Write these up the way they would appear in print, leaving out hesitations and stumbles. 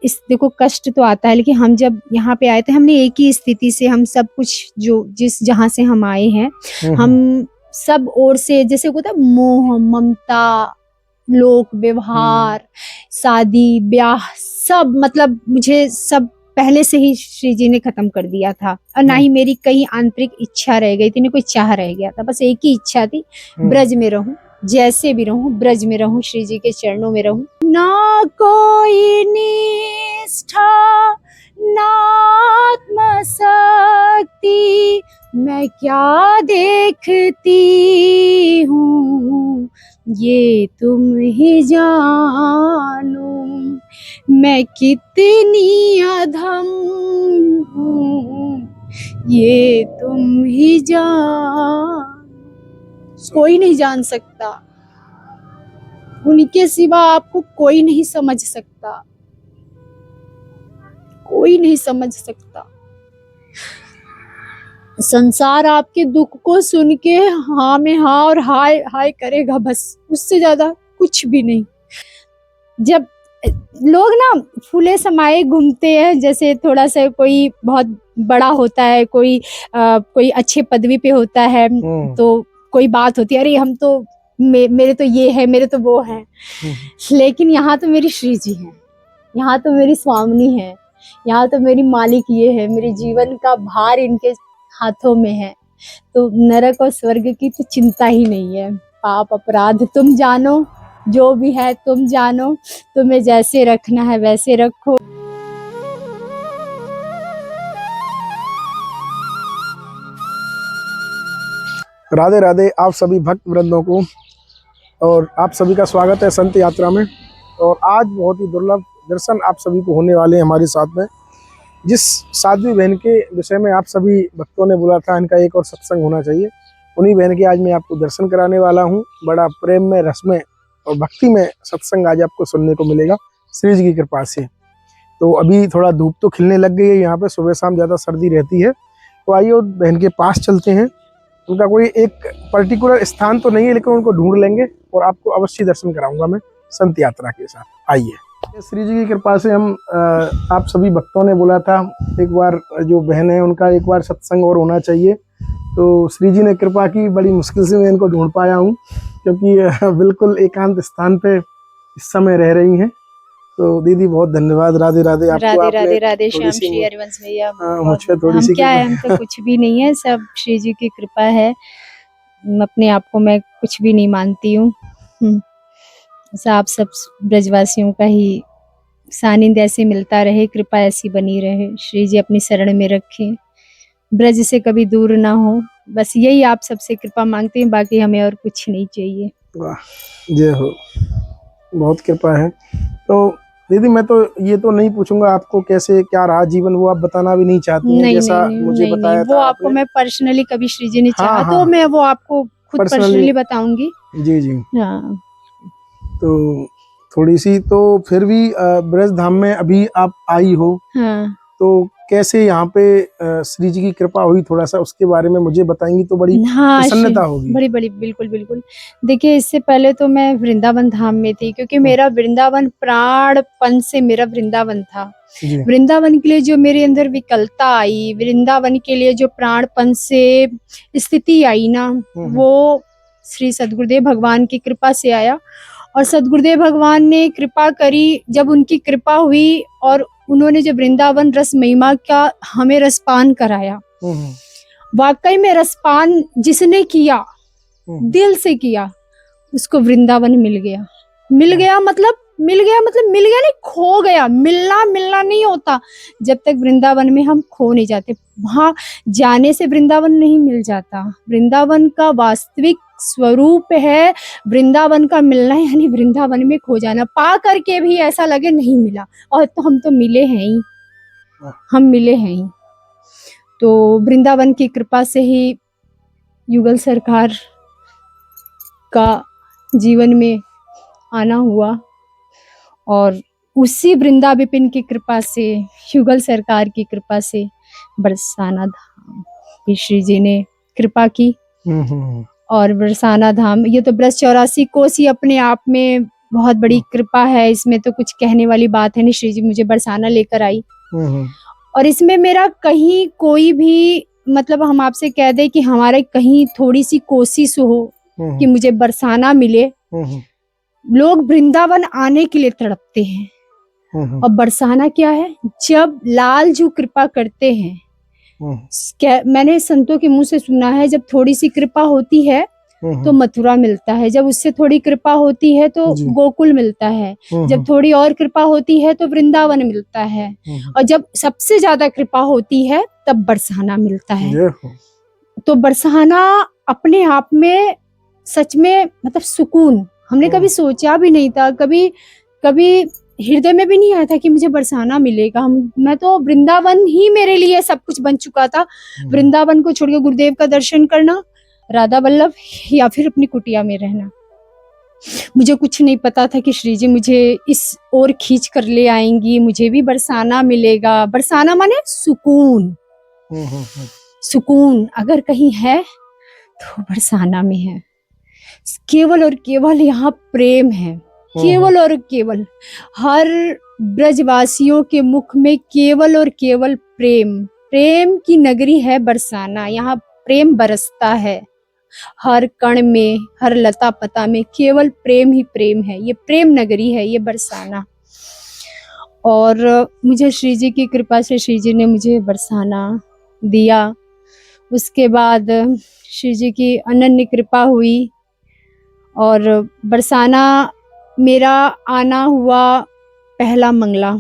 इस देखो कष्ट तो आता है, लेकिन हम जब यहाँ पे आए थे हमने एक ही स्थिति से हम सब कुछ जो जिस जहाँ से हम आए हैं हम सब ओर से जैसे होता है मोह ममता लोक व्यवहार शादी ब्याह सब मतलब मुझे सब पहले से ही श्री जी ने खत्म कर दिया था और ना ही मेरी कई आंतरिक इच्छा रह गई थी, ना कोई चाह रह गया था। बस एक ही इच्छा थी, ब्रज में रहूं, जैसे भी रहूं ब्रज में रहूं, श्री जी के चरणों में रहूं। ना कोई निष्ठा ना आत्मशक्ति मैं क्या देखती हूँ ये तुम ही जानो, मैं कितनी अधम हूँ ये तुम ही जानो। कोई नहीं जान सकता, उनके सिवा आपको कोई नहीं समझ सकता, कोई नहीं समझ सकता। संसार आपके दुख को सुन के हाँ में हाँ और हाय हाय करेगा, बस उससे ज्यादा कुछ भी नहीं। जब लोग ना फूले समाये घूमते हैं, जैसे थोड़ा सा कोई बहुत बड़ा होता है, कोई अच्छे पदवी पे होता है तो कोई बात होती है, अरे हम तो मेरे तो ये है, मेरे तो वो है। लेकिन यहाँ तो मेरी श्री जी है, यहाँ तो मेरी स्वामिनी है, यहाँ तो मेरी मालिक ये है, मेरे जीवन का भार इनके हाथों में है। तो नरक और स्वर्ग की तो चिंता ही नहीं है। पाप अपराध तुम जानो, जो भी है तुम जानो, तुम्हें जैसे रखना है वैसे रखो। राधे राधे आप सभी भक्त वृंदों को, और आप सभी का स्वागत है संत यात्रा में। और आज बहुत ही दुर्लभ दर्शन आप सभी को होने वाले हैं हमारे साथ में। जिस साध्वी बहन के विषय में आप सभी भक्तों ने बोला था इनका एक और सत्संग होना चाहिए, उन्हीं बहन के आज मैं आपको दर्शन कराने वाला हूं। बड़ा प्रेम में, रस में और भक्ति में सत्संग आज आपको सुनने को मिलेगा श्री जी की कृपा से। तो अभी थोड़ा धूप तो खिलने लग गई है, यहाँ पे सुबह शाम ज़्यादा सर्दी रहती है। तो आइए और बहन के पास चलते हैं। उनका कोई एक पर्टिकुलर स्थान तो नहीं है, लेकिन उनको ढूंढ लेंगे और आपको अवश्य दर्शन कराऊंगा मैं संत यात्रा के साथ। आइए। श्री जी की कृपा से हम आप सभी भक्तों ने बोला था एक बार जो बहन है उनका एक बार सत्संग और होना चाहिए, तो श्री जी ने कृपा की। बड़ी मुश्किल से मैं इनको ढूंढ पाया हूँ, क्योंकि बिल्कुल एकांत स्थान पे इस समय रह रही हैं। तो दीदी बहुत धन्यवाद। राधे राधे आपको। राधे राधे राधे श्याम श्री हरिवंश भैया। मुझ पे थोड़ी सी क्या है, हम तो कुछ भी नहीं है, सब श्री जी की कृपा है। अपने आप को मैं कुछ भी नहीं मानती हूँ। आप सब ब्रजवासियों का ही सानिध्य ऐसे मिलता रहे, कृपा ऐसी बनी रहे, श्री जी अपनी शरण में रखें, ब्रज से कभी दूर ना हो, बस यही आप सबसे कृपा मांगते हैं, बाकी हमें और कुछ नहीं चाहिए। वाह, जय हो, बहुत कृपा है। तो दीदी मैं तो ये तो नहीं पूछूंगा आपको कैसे क्या रहा जीवन, वो आप बताना भी नहीं चाहती हैं, जैसा मुझे बताया वो था आपको मैं पर्सनली कभी श्री जी ने चाहा हाँ, तो मैं वो आपको खुद पर्सनली बताऊंगी। जी जी। हाँ। तो थोड़ी सी तो फिर भी ब्रज धाम में अभी आप आई हो, हाँ। तो कैसे यहाँ पे श्री जी की कृपा हुई, थोड़ा सा उसके बारे में मुझे बताएंगी तो बड़ी प्रसन्नता होगी। बड़ी बड़ी बिल्कुल बिल्कुल। देखिए इससे पहले तो मैं वृंदावन धाम में थी, क्योंकि मेरा वृंदावन प्राणपन से मेरा वृंदावन था। वृंदावन के लिए जो मेरे अंदर विकलता आई, वृंदावन के लिए जो प्राणपन से स्थिति आई ना, वो श्री सद्गुरुदेव भगवान की कृपा से आया। और सद्गुरुदेव भगवान ने कृपा करी, जब उनकी कृपा हुई और उन्होंने जब वृंदावन रस महिमा का हमें रसपान कराया, वाकई में रसपान जिसने किया दिल से किया उसको वृंदावन मिल गया। मिल गया मतलब मिल गया नहीं, खो गया। मिलना नहीं होता जब तक वृंदावन में हम खो नहीं जाते। वहां जाने से वृंदावन नहीं मिल जाता, वृंदावन का वास्तविक स्वरूप है वृंदावन का मिलना, यानी वृंदावन में खो जाना। पा करके भी ऐसा लगे नहीं मिला, और तो हम तो मिले हैं ही, हम मिले हैं ही। तो वृंदावन की कृपा से ही युगल सरकार का जीवन में आना हुआ, और उसी वृंदा विपिन की कृपा से, युगल सरकार की कृपा से बरसाना धाम श्री जी ने कृपा की। और बरसाना धाम ये तो ब्रज 84 कोस ही अपने आप में बहुत बड़ी कृपा है इसमें, तो कुछ कहने वाली बात है नहीं। श्री जी मुझे बरसाना लेकर आई, और इसमें मेरा कहीं कोई भी मतलब हम आपसे कह दे कि हमारे कहीं थोड़ी सी कोशिश हो कि मुझे बरसाना मिले, लोग वृंदावन आने के लिए तड़पते हैं। और बरसाना क्या है? जब लाल जो कृपा करते हैं, मैंने संतों के मुंह से सुना है, जब थोड़ी सी कृपा होती है तो मथुरा मिलता है, जब उससे थोड़ी कृपा होती है तो गोकुल मिलता है, जब थोड़ी और कृपा होती है तो वृंदावन मिलता है, और जब सबसे ज्यादा कृपा होती है तब बरसाना मिलता है। तो बरसाना अपने आप में सच में मतलब सुकून, हमने कभी सोचा भी नहीं था, कभी कभी हृदय में भी नहीं आया था कि मुझे बरसाना मिलेगा। मैं तो वृंदावन ही मेरे लिए सब कुछ बन चुका था। वृंदावन को छोड़कर गुरुदेव का दर्शन करना, राधा वल्लभ, या फिर अपनी कुटिया में रहना। मुझे कुछ नहीं पता था कि श्री जी मुझे इस ओर खींच कर ले आएंगी, मुझे भी बरसाना मिलेगा। बरसाना माने सुकून। सुकून अगर कहीं है तो बरसाना में है। केवल और केवल यहाँ प्रेम है, केवल और केवल। हर ब्रजवासियों के मुख में केवल और केवल प्रेम। प्रेम की नगरी है बरसाना, यहाँ प्रेम बरसता है। हर कण में, हर लता पता में केवल प्रेम ही प्रेम है। ये प्रेम नगरी है ये बरसाना। और मुझे श्री जी की कृपा से श्री जी ने मुझे बरसाना दिया। उसके बाद श्री जी की अनन्य कृपा हुई और बरसाना मेरा आना हुआ पहला मंगला।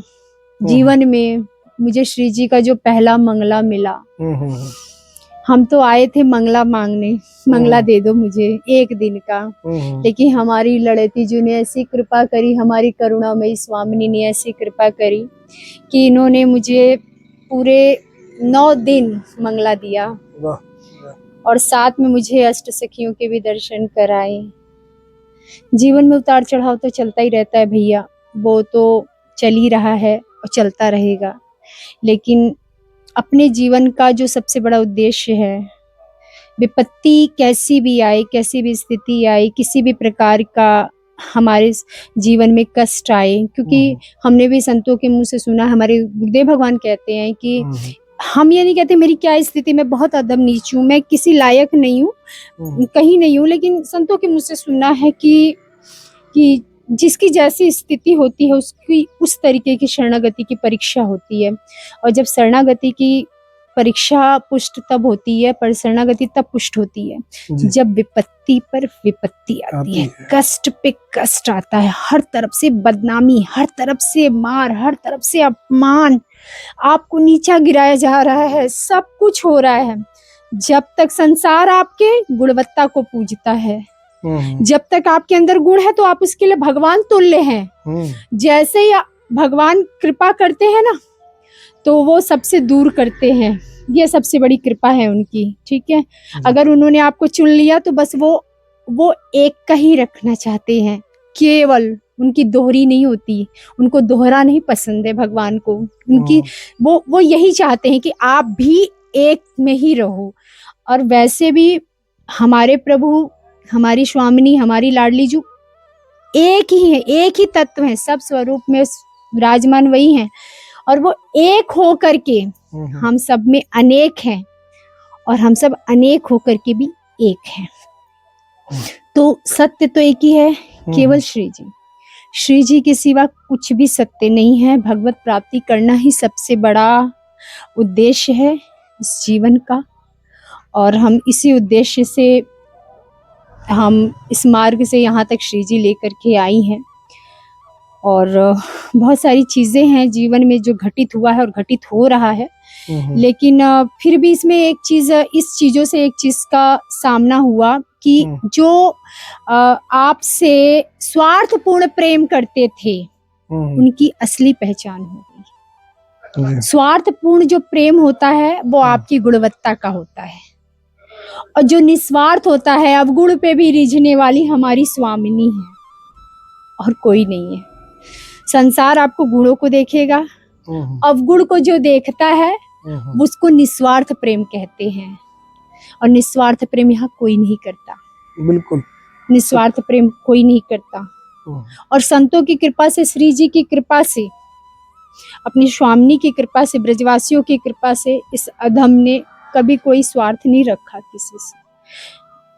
जीवन में मुझे श्री जी का जो पहला मंगला मिला। हम तो आए थे मंगला मांगने, मंगला दे दो मुझे एक दिन का, लेकिन हमारी लड़ती जी ने ऐसी कृपा करी, हमारी करुणामयी स्वामिनी ने ऐसी कृपा करी कि इन्होंने मुझे पूरे 9 दिन मंगला दिया, और साथ में मुझे अष्ट सखियों के भी दर्शन कराए। जीवन में उतार चढ़ाव तो चलता ही रहता है भैया, वो तो चल ही रहा है और चलता रहेगा, लेकिन अपने जीवन का जो सबसे बड़ा उद्देश्य है, विपत्ति कैसी भी आए, कैसी भी स्थिति आए, किसी भी प्रकार का हमारे जीवन में कष्ट आए, क्योंकि हमने भी संतों के मुंह से सुना, हमारे गुरुदेव भगवान कहते हैं कि हम ये नहीं कहते मेरी क्या स्थिति, मैं बहुत अदम नीच हूँ, मैं किसी लायक नहीं हूँ, कहीं नहीं हूँ, लेकिन संतों के मुंह से सुना है कि जिसकी जैसी स्थिति होती है उसकी उस तरीके की शरणागति की परीक्षा होती है। और जब शरणागति की परीक्षा पुष्ट तब होती है, पर शरणागति तब पुष्ट होती है जब विपत्ति पर विपत्ति आती है, कष्ट पे कष्ट आता है, हर तरफ से बदनामी, हर तरफ से मार, हर तरफ से अपमान, आपको नीचा गिराया जा रहा है, सब कुछ हो रहा है। जब तक संसार आपके गुणवत्ता को पूजता है, जब तक आपके अंदर गुण है तो आप उसके लिए भगवान तुल्य हैं। जैसे ही भगवान कृपा करते हैं ना, तो वो सबसे दूर करते हैं, ये सबसे बड़ी कृपा है उनकी। ठीक है, अगर उन्होंने आपको चुन लिया तो बस वो एक का ही रखना चाहते हैं, केवल उनकी दोहरी नहीं होती, उनको दोहरा नहीं पसंद है भगवान को। उनकी वो यही चाहते हैं कि आप भी एक में ही रहो। और वैसे भी हमारे प्रभु, हमारी स्वामिनी, हमारी लाडली जो एक ही है, एक ही तत्व है, सब स्वरूप में विराजमान वही हैं, और वो एक हो करके हम सब में अनेक हैं, और हम सब अनेक होकर के भी एक हैं। तो सत्य तो एक ही है, केवल श्री जी। श्री जी के सिवा कुछ भी सत्य नहीं है। भगवत प्राप्ति करना ही सबसे बड़ा उद्देश्य है इस जीवन का, और हम इसी उद्देश्य से, हम इस मार्ग से यहाँ तक श्री जी लेकर के आई हैं। और बहुत सारी चीज़ें हैं जीवन में जो घटित हुआ है और घटित हो रहा है, लेकिन फिर भी इसमें एक चीज़, इस चीज़ों से एक चीज़ का सामना हुआ कि जो आपसे स्वार्थपूर्ण प्रेम करते थे, उनकी असली पहचान हो गई। स्वार्थपूर्ण जो प्रेम होता है वो आपकी गुणवत्ता का होता है, और जो निस्वार्थ होता है, अवगुण पे भी रिझने वाली हमारी स्वामिनी है, और कोई नहीं है। संसार आपको गुणों को देखेगा, अवगुण को जो देखता है उसको निस्वार्थ प्रेम कहते हैं, और निस्वार्थ प्रेम यहाँ कोई नहीं करता। बिल्कुल, निस्वार्थ प्रेम कोई नहीं करता। और संतों की कृपा से, श्री जी की कृपा से, अपनी स्वामिनी की कृपा से, ब्रजवासियों की कृपा से इस अधम ने कभी कोई स्वार्थ नहीं रखा किसी से।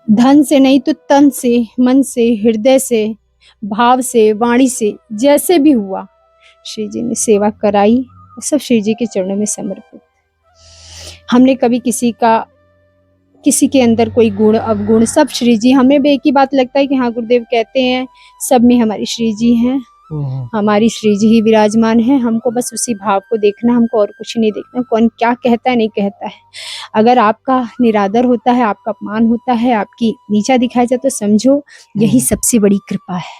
धन से नहीं तो तन से, मन से, हृदय से, भाव से, वाणी से, जैसे भी हुआ श्री जी ने सेवा कराई, सब श्री जी के चरणों में समर्पित। हमने कभी किसी के अंदर कोई गुण अवगुण, सब श्री जी, हमें भी एक ही बात लगता है कि हाँ, गुरुदेव कहते हैं सब में हमारी श्री जी हैं, हमारी श्री जी ही विराजमान है। हमको बस उसी भाव को देखना, हमको और कुछ नहीं देखना, कौन क्या कहता है नहीं कहता है। अगर आपका निरादर होता है, आपका अपमान होता है, आपकी नीचा दिखाया जाए, तो समझो यही सबसे बड़ी कृपा है,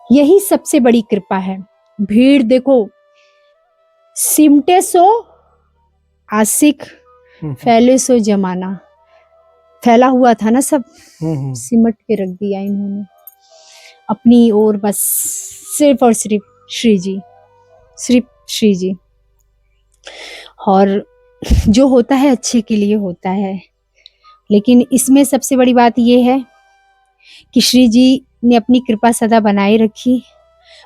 यही सबसे बड़ी कृपा है। भीड़ देखो, सिमटे सो आशिक, फैले सो जमाना। फैला हुआ था ना सब, सिमट के रख दिया इन्होंने अपनी ओर, बस सिर्फ और सिर्फ श्री जी, सिर्फ श्री जी। और जो होता है अच्छे के लिए होता है, लेकिन इसमें सबसे बड़ी बात यह है कि श्री जी ने अपनी कृपा सदा बनाए रखी।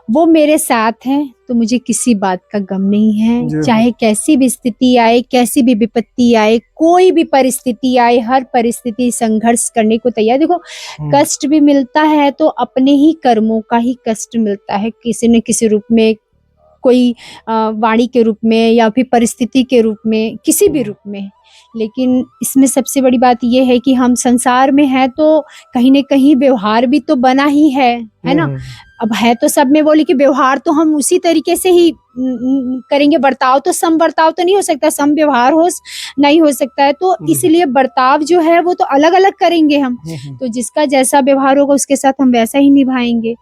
वो मेरे साथ हैं तो मुझे किसी बात का गम नहीं है। चाहे कैसी भी स्थिति आए, कैसी भी विपत्ति आए, कोई भी परिस्थिति आए, हर परिस्थिति संघर्ष करने को तैयार। देखो, कष्ट भी मिलता है तो अपने ही कर्मों का ही कष्ट मिलता है, किसी न किसी रूप में, कोई वाणी के रूप में या फिर परिस्थिति के रूप में, किसी भी रूप में। लेकिन इसमें सबसे बड़ी बात यह है कि हम संसार में हैं तो कहीं न कहीं व्यवहार भी तो बना ही है ना। अब है तो सब में वो, लेकिन व्यवहार तो हम उसी तरीके से ही करेंगे। बर्ताव तो सम बर्ताव तो नहीं हो सकता, सम व्यवहार नहीं हो सकता है, तो इसलिए बर्ताव जो है वो तो अलग अलग करेंगे हम। तो जिसका जैसा व्यवहार होगा उसके साथ हम वैसा ही निभाएंगे।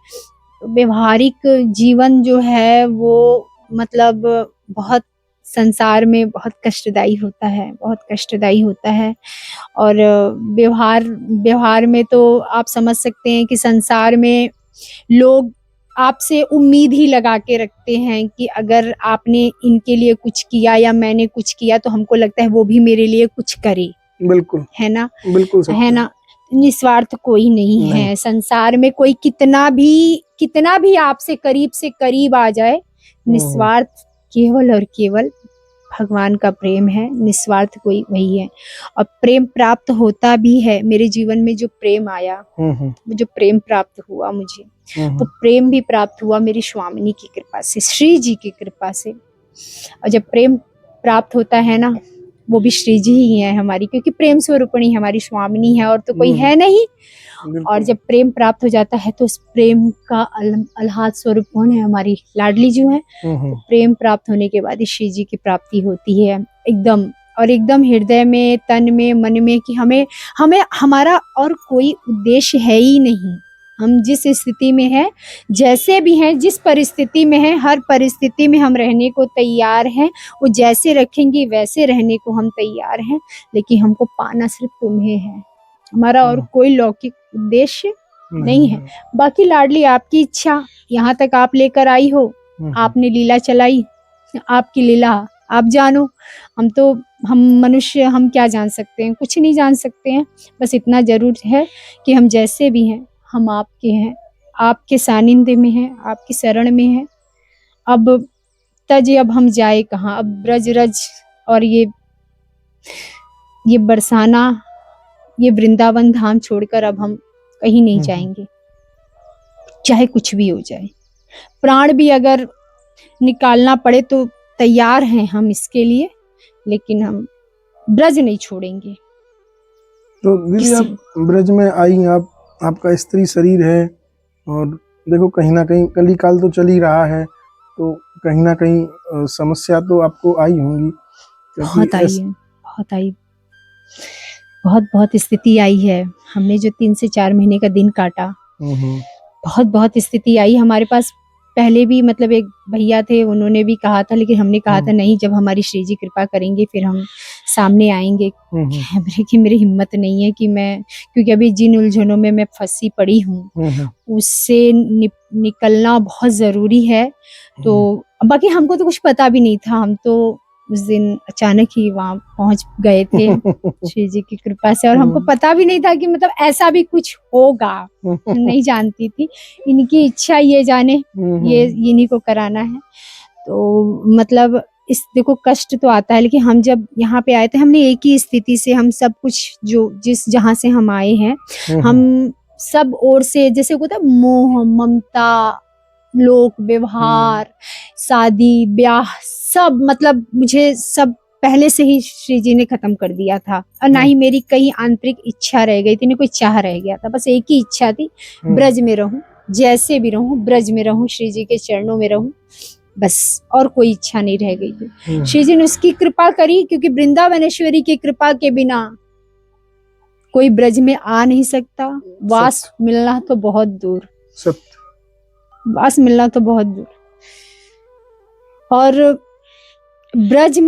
व्यवहारिक जीवन जो है वो मतलब बहुत संसार में बहुत कष्टदायी होता है, बहुत कष्टदायी होता है। और व्यवहार में तो आप समझ सकते हैं कि संसार में लोग आपसे उम्मीद ही लगा के रखते हैं कि अगर आपने इनके लिए कुछ किया या मैंने कुछ किया तो हमको लगता है वो भी मेरे लिए कुछ करे। बिल्कुल, है ना? बिल्कुल है ना? निस्वार्थ कोई नहीं है संसार में। कोई कितना भी आपसे करीब से करीब आ जाए, निस्वार्थ केवल और केवल भगवान का प्रेम है। निस्वार्थ कोई वही है। और प्रेम प्राप्त होता भी है। मेरे जीवन में जो प्रेम आया, जो प्रेम प्राप्त हुआ मुझे, तो प्रेम भी प्राप्त हुआ मेरी स्वामिनी की कृपा से, श्री जी की कृपा से। और जब प्रेम प्राप्त होता है ना, वो भी श्री जी ही है हमारी, क्योंकि प्रेम स्वरूपिणी हमारी स्वामिनी है और तो कोई है नहीं। और जब प्रेम प्राप्त हो जाता है तो उस प्रेम का अल्हाद स्वरूप कौन है? हमारी लाडली जो है। तो प्रेम प्राप्त होने के बाद श्री जी की प्राप्ति होती है एकदम, और एकदम हृदय में, तन में, मन में, कि हमें हमारा और कोई उद्देश्य है ही नहीं। हम जिस स्थिति में हैं, जैसे भी हैं, जिस परिस्थिति में हैं, हर परिस्थिति में हम रहने को तैयार हैं। वो जैसे रखेंगे वैसे रहने को हम तैयार हैं। लेकिन हमको पाना सिर्फ तुम्हें है, हमारा और कोई लौकिक उद्देश्य नहीं है। बाकी लाडली आपकी इच्छा, यहाँ तक आप लेकर आई हो, आपने लीला चलाई, आपकी लीला आप जानो। हम मनुष्य, हम क्या जान सकते हैं? कुछ नहीं जान सकते हैं। बस इतना जरूर है कि हम जैसे भी हैं, हम आपके हैं, आपके सानिध्य में हैं, आपकी शरण में हैं। अब हम जाए कहाँ? अब ब्रज रज और ये बरसाना, ये वृंदावन धाम छोड़कर अब हम कहीं नहीं जाएंगे, चाहे कुछ भी हो जाए। प्राण भी अगर निकालना पड़े तो तैयार हैं हम इसके लिए, लेकिन हम ब्रज नहीं छोड़ेंगे। तो दीदी, आप ब्रज में आई, आपका स्त्री शरीर है, और देखो कहीं ना कहीं कलिकाल तो चल ही रहा है, तो कहीं ना कहीं समस्या तो आपको आई होंगी। बहुत आई है, बहुत स्थिति आई है। हमने जो 3 से 4 महीने का दिन काटा, बहुत स्थिति आई हमारे पास। पहले भी मतलब एक भैया थे, उन्होंने भी कहा था, लेकिन हमने कहा था नहीं, जब हमारी श्री जी कृपा करेंगे फिर हम सामने आएंगे। मेरी हिम्मत नहीं है कि मैं, क्योंकि अभी जिन उलझनों में मैं फंसी पड़ी हूँ उससे निकलना बहुत जरूरी है। तो बाकी हमको तो कुछ पता भी नहीं था, हम तो उस दिन अचानक ही वहाँ पहुंच गए थे श्री जी की कृपा से। और हमको पता भी नहीं था कि मतलब ऐसा भी कुछ होगा, नहीं जानती थी। इनकी इच्छा ये जाने, ये इन्हीं को कराना है। तो मतलब इस देखो कष्ट तो आता है, लेकिन हम जब यहाँ पे आए थे हमने एक ही स्थिति से हम सब कुछ जो जिस जहाँ से हम आए हैं, हम सब ओर से जैसे होता है मोह ममता, लोक व्यवहार, शादी ब्याह, सब मतलब मुझे सब पहले से ही श्री जी ने खत्म कर दिया था। और ना ही मेरी कहीं आंतरिक इच्छा रह गई थी, ना कोई चाह रह गया था। बस एक ही इच्छा थी, ब्रज में रहूं, जैसे भी रहूं ब्रज में रहूं, श्री जी के चरणों में रहूं, बस और कोई इच्छा नहीं रह गई थी। श्री जी ने उसकी कृपा करी, क्योंकि वृंदावनेश्वरी की कृपा के बिना कोई ब्रज में आ नहीं सकता। वास मिलना तो बहुत दूर, वास मिलना तो बहुत दूर। और ब्रज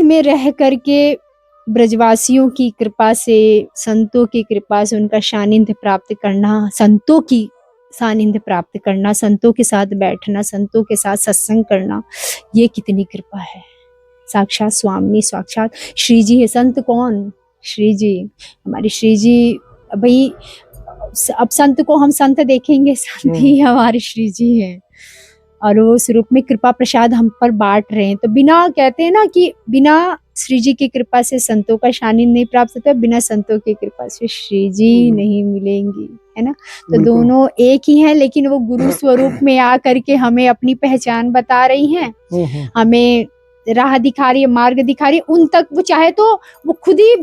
में रह करके ब्रजवासियों की कृपा से, संतों की कृपा से उनका सानिध्य प्राप्त करना, संतों की सानिध्य प्राप्त करना, संतों के साथ बैठना, संतों के साथ सत्संग करना, ये कितनी कृपा है। साक्षात स्वामी, साक्षात श्री जी है। संत कौन? श्री जी, हमारी श्री जी। भाई अब संत को हम संत देखेंगे, संत ही हमारे श्री जी हैं। और वो उस रूप में कृपा प्रसाद हम पर बांट रहे हैं। तो बिना, कहते हैं ना कि बिना श्री जी की कृपा से संतों का सानिध्य नहीं प्राप्त होता, बिना संतों की कृपा से श्री जी नहीं मिलेंगी, है ना। तो दोनों एक ही हैं, लेकिन वो गुरु स्वरूप में आकर के हमें अपनी पहचान बता रही हैं, हमें राह दिखा रही है, मार्ग दिखा रही है। उन तक वो चाहे तो वो खुद ही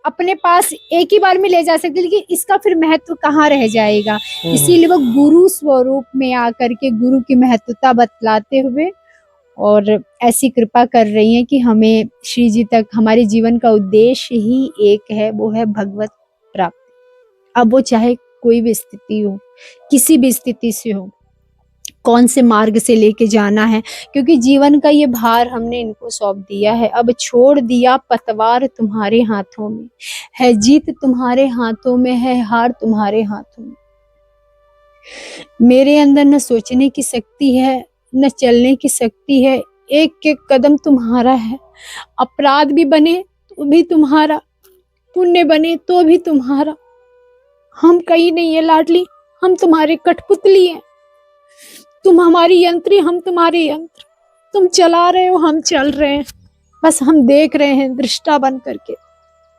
अपने पास एक ही बार में ले जा सकते, लेकिन इसका फिर महत्व कहाँ रह जाएगा। इसीलिए वो गुरु स्वरूप में आकर के गुरु की महत्वता बतलाते हुए और ऐसी कृपा कर रही हैं कि हमें श्री जी तक, हमारे जीवन का उद्देश्य ही एक है, वो है भगवत प्राप्ति। अब वो चाहे कोई भी स्थिति हो, किसी भी स्थिति से हो, कौन से मार्ग से लेके जाना है, क्योंकि जीवन का ये भार हमने इनको सौंप दिया है। अब छोड़ दिया पतवार तुम्हारे हाथों में है, जीत तुम्हारे हाथों में है, हार तुम्हारे हाथों में। मेरे अंदर न सोचने की शक्ति है, न चलने की शक्ति है, एक एक कदम तुम्हारा है। अपराध भी बने तो भी तुम्हारा, पुण्य बने तो भी तुम्हारा। हम कहीं नहीं है लाडली, हम तुम्हारे कठपुतली हैं। तुम हमारी यंत्री, हम तुम्हारे यंत्र। तुम चला रहे हो, हम चल रहे हैं, बस हम देख रहे हैं दृष्टा बन करके।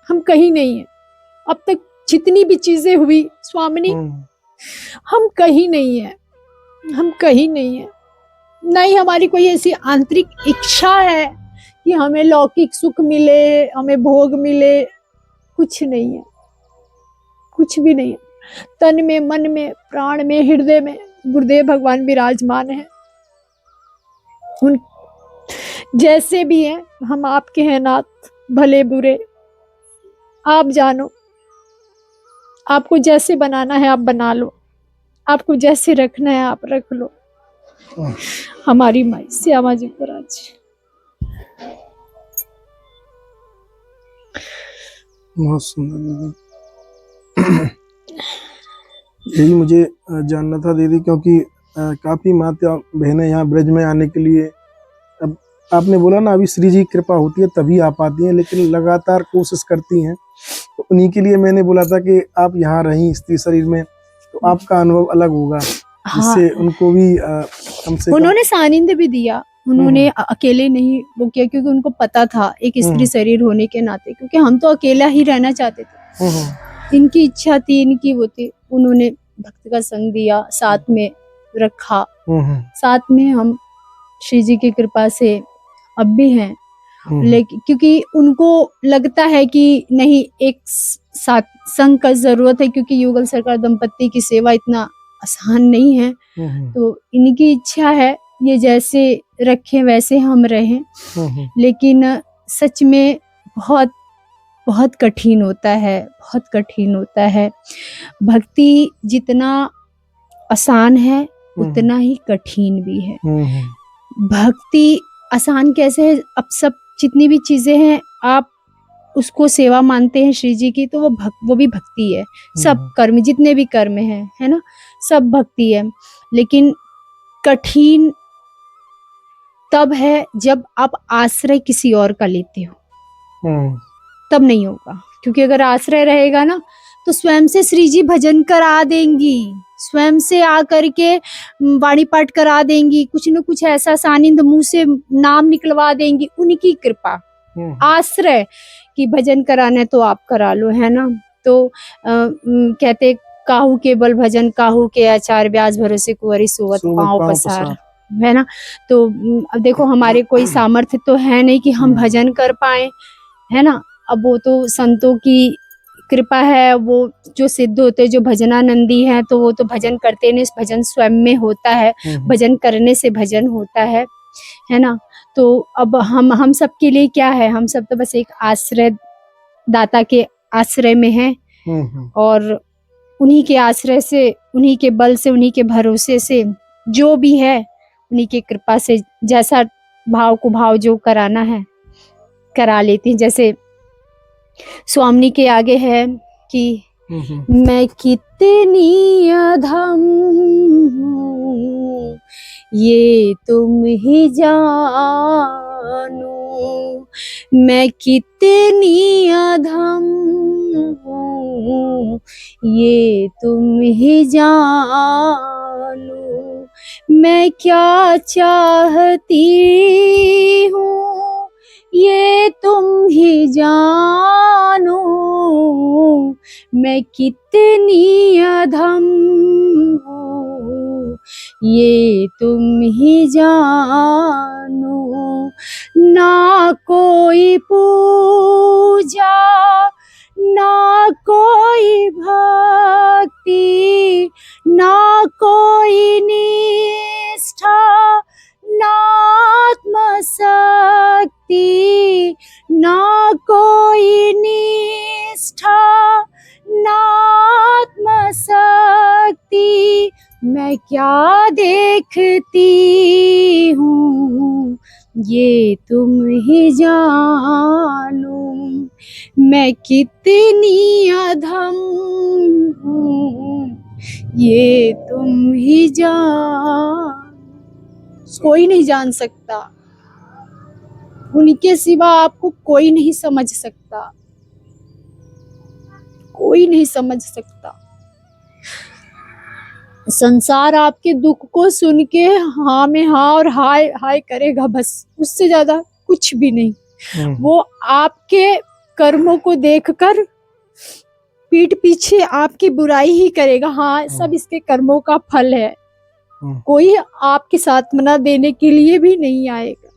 हम कहीं नहीं है। अब तक जितनी भी चीजें हुई स्वामिनी, हम कहीं नहीं है, हम कहीं नहीं है। नहीं हमारी कोई ऐसी आंतरिक इच्छा है कि हमें लौकिक सुख मिले, हमें भोग मिले, कुछ नहीं है, कुछ भी नहीं है। तन में, मन में, प्राण में, हृदय में गुरुदेव भगवान विराजमान है। उन जैसे भी हैं हम आपके हैं नाथ, भले बुरे आप जानो। आपको जैसे बनाना है आप बना लो, आपको जैसे रखना है आप रख लो। हमारी माई श्यामा जी को राज। बहुत सुंदर दीदी। यही मुझे जानना था दीदी, क्योंकि काफी माता बहनें यहाँ ब्रज में आने के लिए, अब आपने बोला ना अभी श्री जी कृपा होती है तभी आ पाती हैं, लेकिन लगातार कोशिश करती हैं। तो उन्हीं के लिए मैंने बोला था कि आप यहाँ रहीं स्त्री शरीर में, तो आपका अनुभव अलग होगा, जिससे उनको भी हमसे उन्होंने सानिध्य भी दिया। उन्होंने अकेले नहीं वो किया, क्योंकि उनको पता था एक स्त्री शरीर होने के नाते, क्योंकि हम तो अकेला ही रहना चाहते थे। इनकी इच्छा थी, इनकी वो थी, उन्होंने भक्त का संग दिया, साथ में रखा, साथ में हम श्री जी की कृपा से अब भी हैं। लेकिन क्योंकि उनको लगता है कि नहीं एक साथ संग का जरूरत है, क्योंकि युगल सरकार दंपत्ति की सेवा इतना आसान नहीं है। तो इनकी इच्छा है ये जैसे रखें वैसे हम रहें, लेकिन सच में बहुत बहुत कठिन होता है, बहुत कठिन होता है। भक्ति जितना आसान है उतना ही कठिन भी है। भक्ति आसान कैसे है, अब सब जितनी भी चीजें हैं आप उसको सेवा मानते हैं श्री जी की, तो वो भी भक्ति है। सब कर्म जितने भी कर्म हैं, है ना, सब भक्ति है। लेकिन कठिन तब है जब आप आश्रय किसी और का लेते हो, तब नहीं होगा। क्योंकि अगर आश्रय रहेगा ना तो स्वयं से श्री जी भजन करा देंगी, स्वयं से आकर के वाणी पाठ करा देंगी, कुछ न कुछ ऐसा सानिध्य मुंह से नाम निकलवा देंगी, उनकी कृपा। आश्रय कि भजन कराना तो आप करा लो, है ना। तो कहते काहू के बल भजन काहू के आचार, ब्याज भरोसे कुंवरी सोवत पाँव पसार, है ना। तो अब देखो हमारे कोई सामर्थ्य तो है नहीं कि हम भजन कर पाए, है ना। अब वो तो संतों की कृपा है, वो जो सिद्ध होते जो भजनानंदी हैं तो वो तो भजन करते नहीं, भजन स्वयं में होता है, भजन करने से भजन होता है ना। तो अब हम सब के लिए क्या है, हम सब तो बस एक आश्रय दाता के आश्रय में हैं, और उन्हीं के आश्रय से, उन्हीं के बल से, उन्हीं के भरोसे से जो भी है उन्हीं की कृपा से जैसा भाव को भाव जो कराना है करा लेती हैं। जैसे स्वामी के आगे है कि मैं कितनी अधम हूँ ये तुम ही जानो, मैं कितनी अधम हूँ ये तुम ही जानो, मैं क्या चाहती हूँ ये तुम ही जानो, मैं कितनी अधम हूँ ये तुम ही जानो, ना कोई पूजा ना कोई भक्ति ना कोई निष्ठा ना आत्मशक्ति, ना कोई निष्ठा ना आत्मशक्ति, मैं क्या देखती हूँ ये तुम ही जानो, मैं कितनी अधम हूँ ये तुम ही जानो। कोई नहीं जान सकता, उनके सिवा आपको कोई नहीं समझ सकता, कोई नहीं समझ सकता। संसार आपके दुख को सुन के हाँ में हाँ और हाय हाय करेगा, बस उससे ज्यादा कुछ भी नहीं। वो आपके कर्मों को देखकर पीठ पीछे आपकी बुराई ही करेगा, हाँ सब इसके कर्मों का फल है, कोई आपके सांत्वना देने के लिए भी नहीं आएगा।